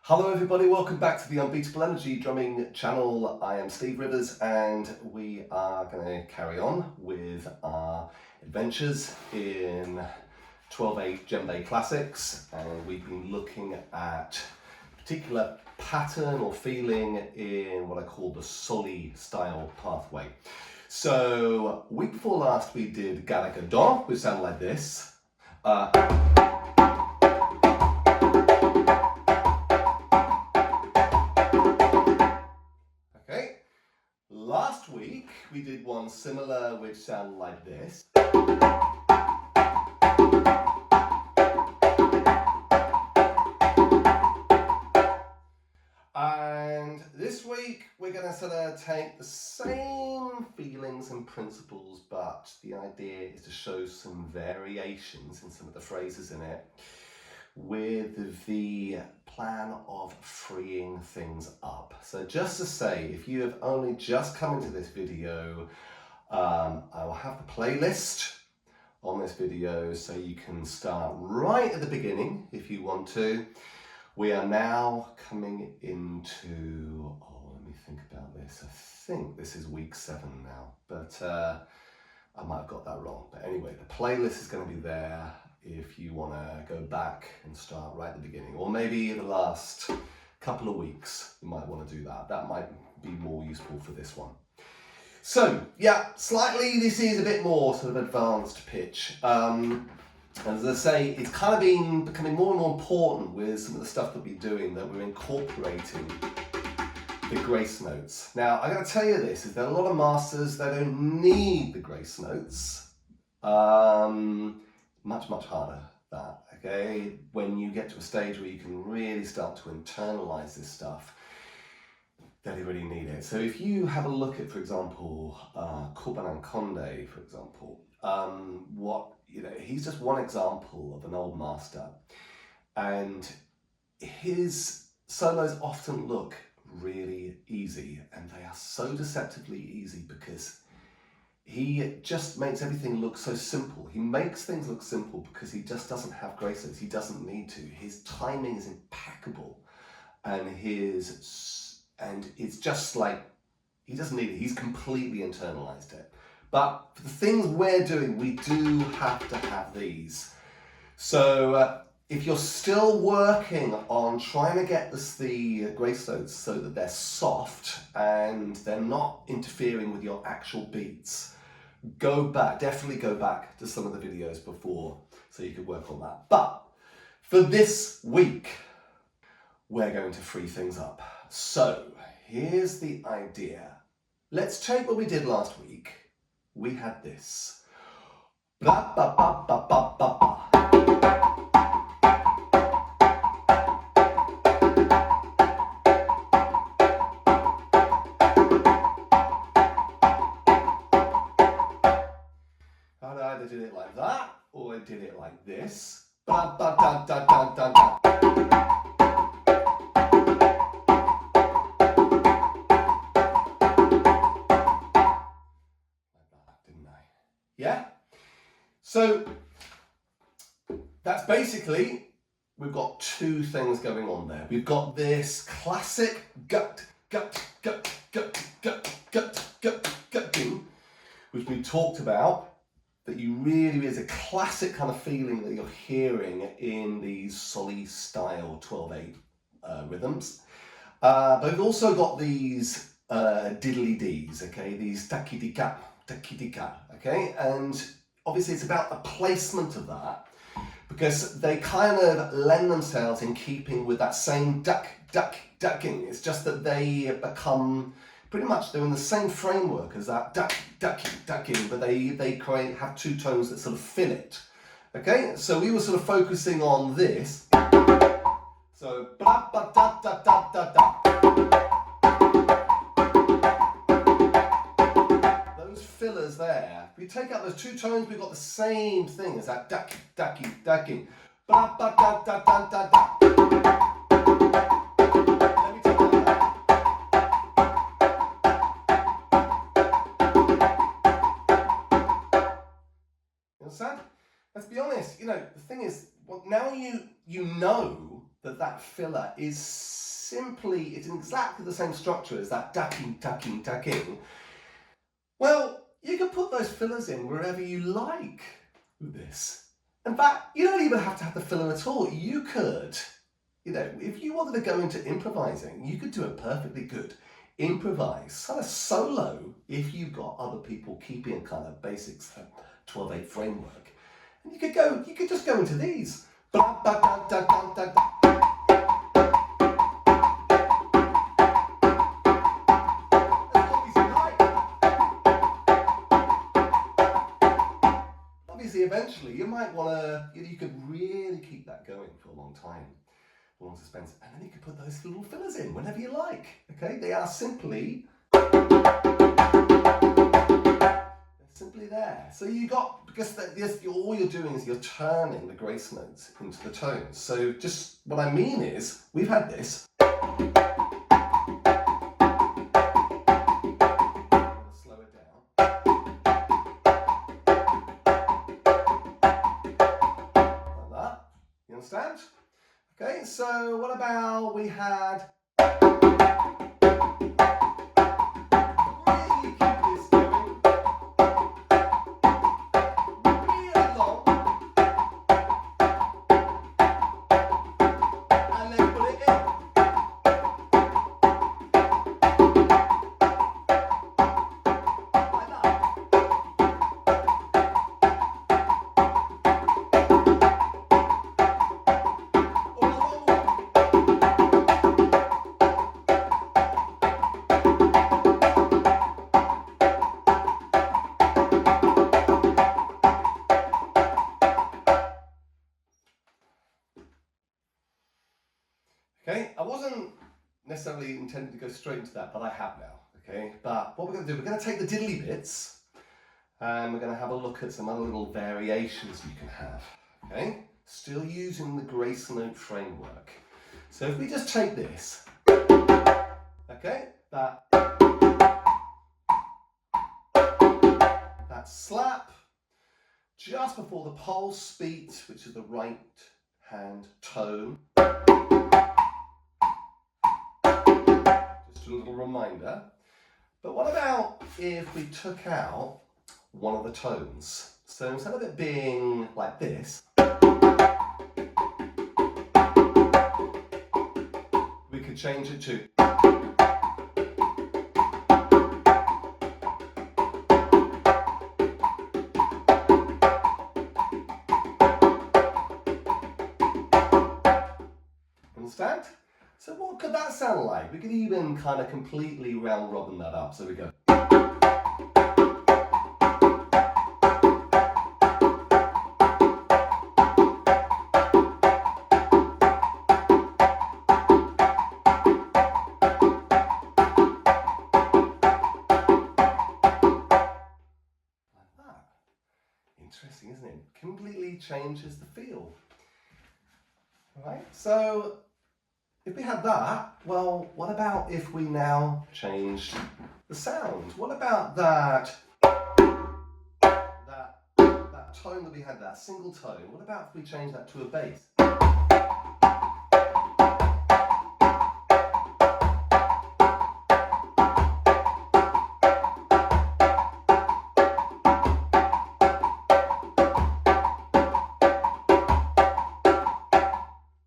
Hello everybody, welcome back to the Unbeatable Energy drumming channel. I am Steve Rivers and we are going to carry on with our adventures in 12/8 Djembe classics, and we've been looking at a particular pattern or feeling in what I call the Soli style pathway. So week before last we did Garangedon, which sounded like this. Last week we did one similar which sounded like this. And this week we're going to sort of take the same feelings and principles, but the idea is to show some variations in some of the phrases in it, with the plan of freeing things up. So just to say, if you have only just come into this video, I will have the playlist on this video so you can start right at the beginning if you want to. We are now coming into, let me think about this. I think this is week 7 now, but I might have got that wrong. But anyway, the playlist is going to be there if you want to go back and start right at the beginning, or maybe the last couple of weeks you might want to do that. That might be more useful for this one. So yeah, slightly this is a bit more sort of advanced pitch, and as I say, it's kind of been becoming more and more important with some of the stuff that we're doing, that we're incorporating the grace notes. Now I got to tell you this, is that a lot of masters, they don't need the grace notes. Much harder that, okay? When you get to a stage where you can really start to internalize this stuff, then you really need it. So if you have a look at, for example, Garangedon, for example, he's just one example of an old master, and his solos often look really easy, and they are so deceptively easy because he just makes everything look so simple. He makes things look simple because he just doesn't have grace notes. He doesn't need to. His timing is impeccable, and it's just like, he doesn't need it. He's completely internalized it. But for the things we're doing, we do have to have these. So if you're still working on trying to get the grace notes so that they're soft and they're not interfering with your actual beats, definitely go back to some of the videos before so you could work on that. But for this week, we're going to free things up. So here's the idea. Let's take what we did last week. We had this. Ba, ba, ba, ba, ba, ba, ba. I either did it like that, or I did it like this. Ba, ba, da, da, da, da, da. Yeah? So that's basically, we've got two things going on there. We've got this classic gut thing, which we talked about, that you really is a classic kind of feeling that you're hearing in these Soli style 12/8 rhythms. But we've also got these diddly-dees, okay, these takidika, okay, and obviously it's about the placement of that, because they kind of lend themselves in keeping with that same ducking. It's just that they become pretty much, they're in the same framework as that ducking, but they have two tones that sort of fill it. Okay, so we were sort of focusing on this. So ba ba da da da da da. Those fillers there. If we take out those two tones, we've got the same thing as that ducking. Ba ba da da da da da. Let's be honest, the thing is, well, now you know that that filler is simply, it's in exactly the same structure as that ducking, ducking, ducking. Well, you can put those fillers in wherever you like with this. In fact, you don't even have to have the filler at all. You could, if you wanted to go into improvising, you could do it perfectly good. Improvise, kind of solo, if you've got other people keeping a kind of basics 12/8 framework. And you could just go into these. Obviously, eventually, you might want to, you could really keep that going for a long time. Long suspense, and then you can put those little fillers in whenever you like. Okay, they are simply there. So you got, because all you're doing is you're turning the grace notes into the tones. So just what I mean is, we've had this. I'm going to slow it down. Like that. You understand? Okay, so what about we had really keep this going really long and then put it in. Like that. Or a long one. Okay, I wasn't necessarily intending to go straight into that, but I have now. Okay, but what we're going to do, we're going to take the diddly bits and we're going to have a look at some other little variations you can have. Okay, still using the grace note framework. So if we just take this, okay, that slap just before the pulse beat, which is the right hand tone. Just a little reminder. But what about if we took out one of the tones? So instead of it being like this, we could change it to understand? So what could that sound like? We could even kind of completely round robin that up. So we go. Like that. Interesting, isn't it? Completely changes the feel. Right, so if we had that, well, what about if we now changed the sound? What about that tone that we had, that single tone? What about if we change that to a bass?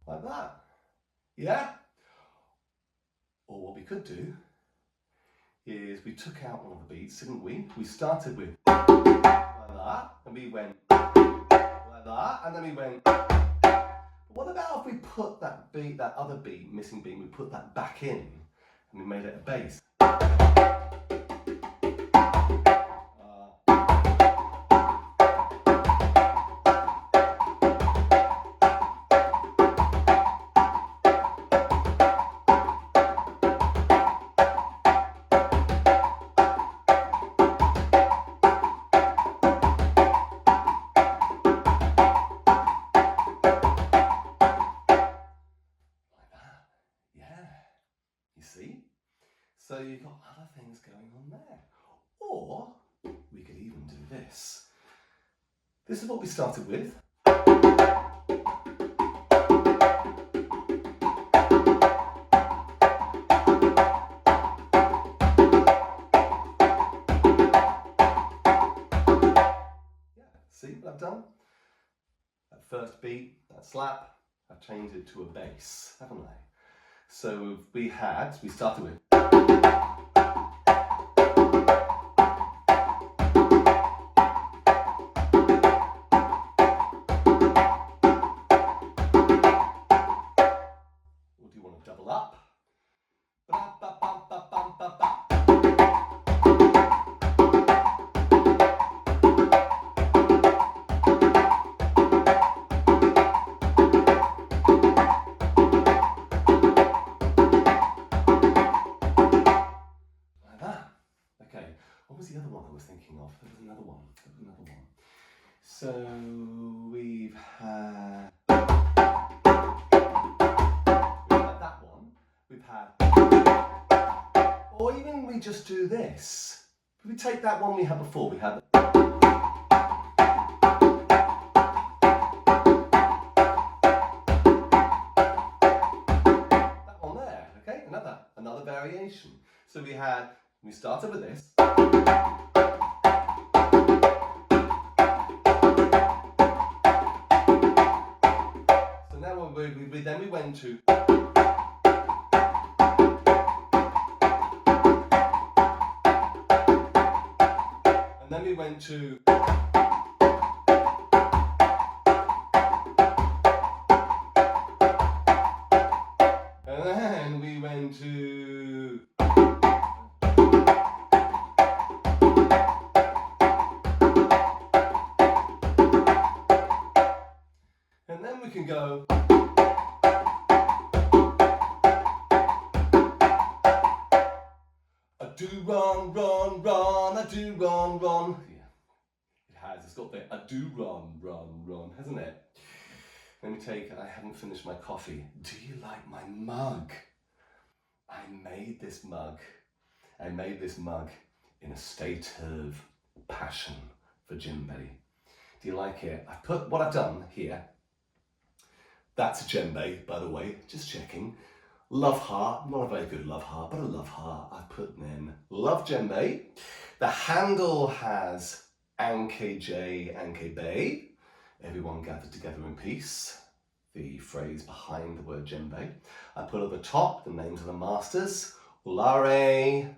Like that. Yeah? Or what we could do is we took out one of the beats, didn't we? We started with like that, and we went like that, and then we went. What about if we put that beat, that other beat, missing beat, we put that back in, and we made it a bass? See? So you've got other things going on there. Or we could even do this. This is what we started with. slap, I've changed it to a bass, haven't I? So we started with. Or do you want to double up? What was the other one I was thinking of? There was another one. So we've had that one. We've had, or even we just do this. If we take that one we had before, we had that one there. Okay, another variation. So we started with this. Then we went to, and then we went to, and then we went to, and then we can go. I do run, run, run, I do run, run. Yeah, it has. It's got the I do run, run, run, hasn't it? Let me I haven't finished my coffee. Do you like my mug? I made this mug in a state of passion for Djembe. Do you like it? I've put what I've done here. That's a Djembe, by the way, just checking. Love heart, not a very good love heart, but a love heart. I put in love Djembe. The handle has Anke J, Anke Bay. Everyone gathered together in peace. The phrase behind the word Djembe. I put at the top the names of the masters. Ulare,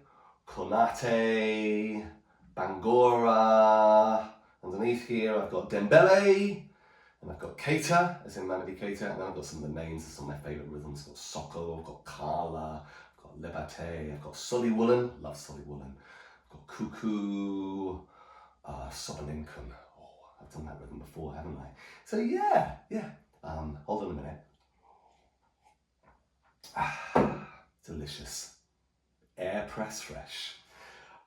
Konate, Bangora. Underneath here I've got Dembele. And I've got Keita, as in Mamadi Keita, and then I've got some of the names of some of my favourite rhythms. I've got Soko, I've got Kala, I've got Lebate, I've got Solly Woolen, love Solly Woolen. I've got Cuckoo, Sobaninkun. Oh, I've done that rhythm before, haven't I? So yeah. Hold on a minute. Delicious. Air press fresh.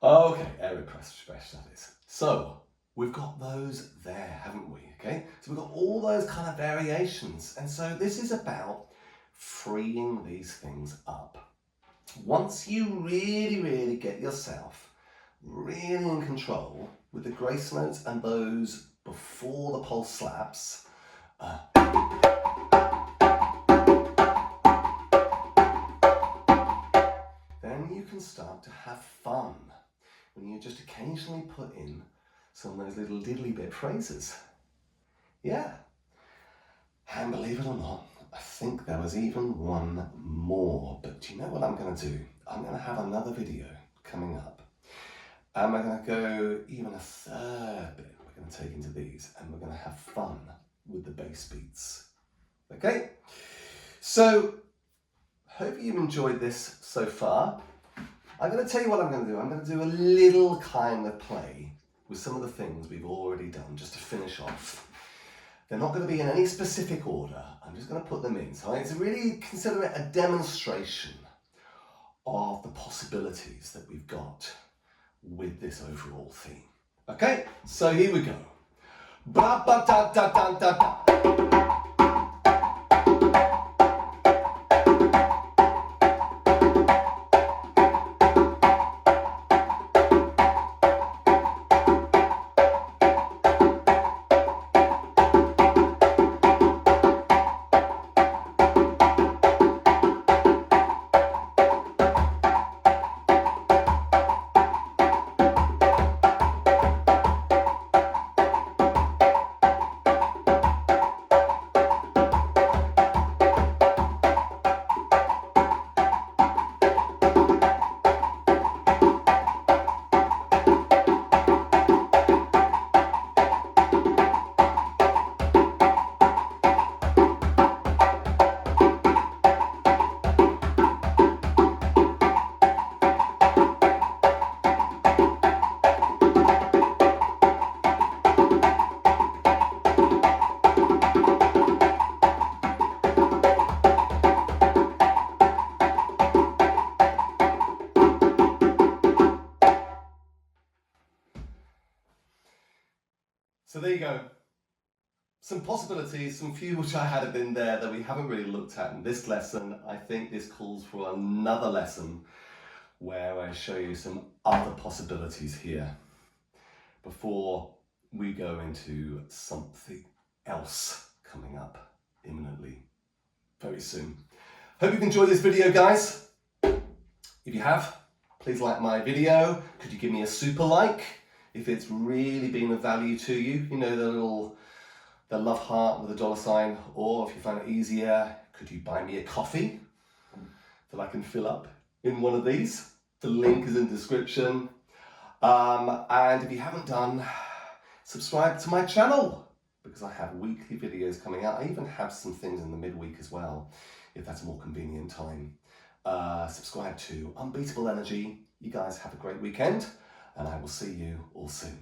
Okay, air press fresh, that is. So, we've got those there, haven't we? Okay, so we've got all those kind of variations. And so this is about freeing these things up. Once you really get yourself really in control with the grace notes and those before the pulse slaps, then you can start to have fun when you just occasionally put in some of those little diddly bit phrases. Yeah. And believe it or not, I think there was even one more. But do you know what I'm going to do? I'm going to have another video coming up. And we're going to go even a third bit. We're going to take into these and we're going to have fun with the bass beats. Okay? So, hope you've enjoyed this so far. I'm going to tell you what I'm going to do. I'm going to do a little kind of play with some of the things we've already done, just to finish off. They're not going to be in any specific order. I'm just going to put them in. So I really consider it a demonstration of the possibilities that we've got with this overall theme. Okay, so here we go. Ba ba da da da da da. there you go. Some possibilities, some few which I had in there that we haven't really looked at in this lesson. I think this calls for another lesson where I show you some other possibilities here before we go into something else coming up imminently, very soon. Hope you've enjoyed this video, guys. If you have, please like my video. Could you give me a super like if it's really been of value to you? You know, the love heart with a $sign, or if you find it easier, could you buy me a coffee that I can fill up in one of these? The link is in the description. And if you haven't done, subscribe to my channel because I have weekly videos coming out. I even have some things in the midweek as well, if that's a more convenient time. Subscribe to Unbeatable Energy. You guys have a great weekend, and I will see you all soon.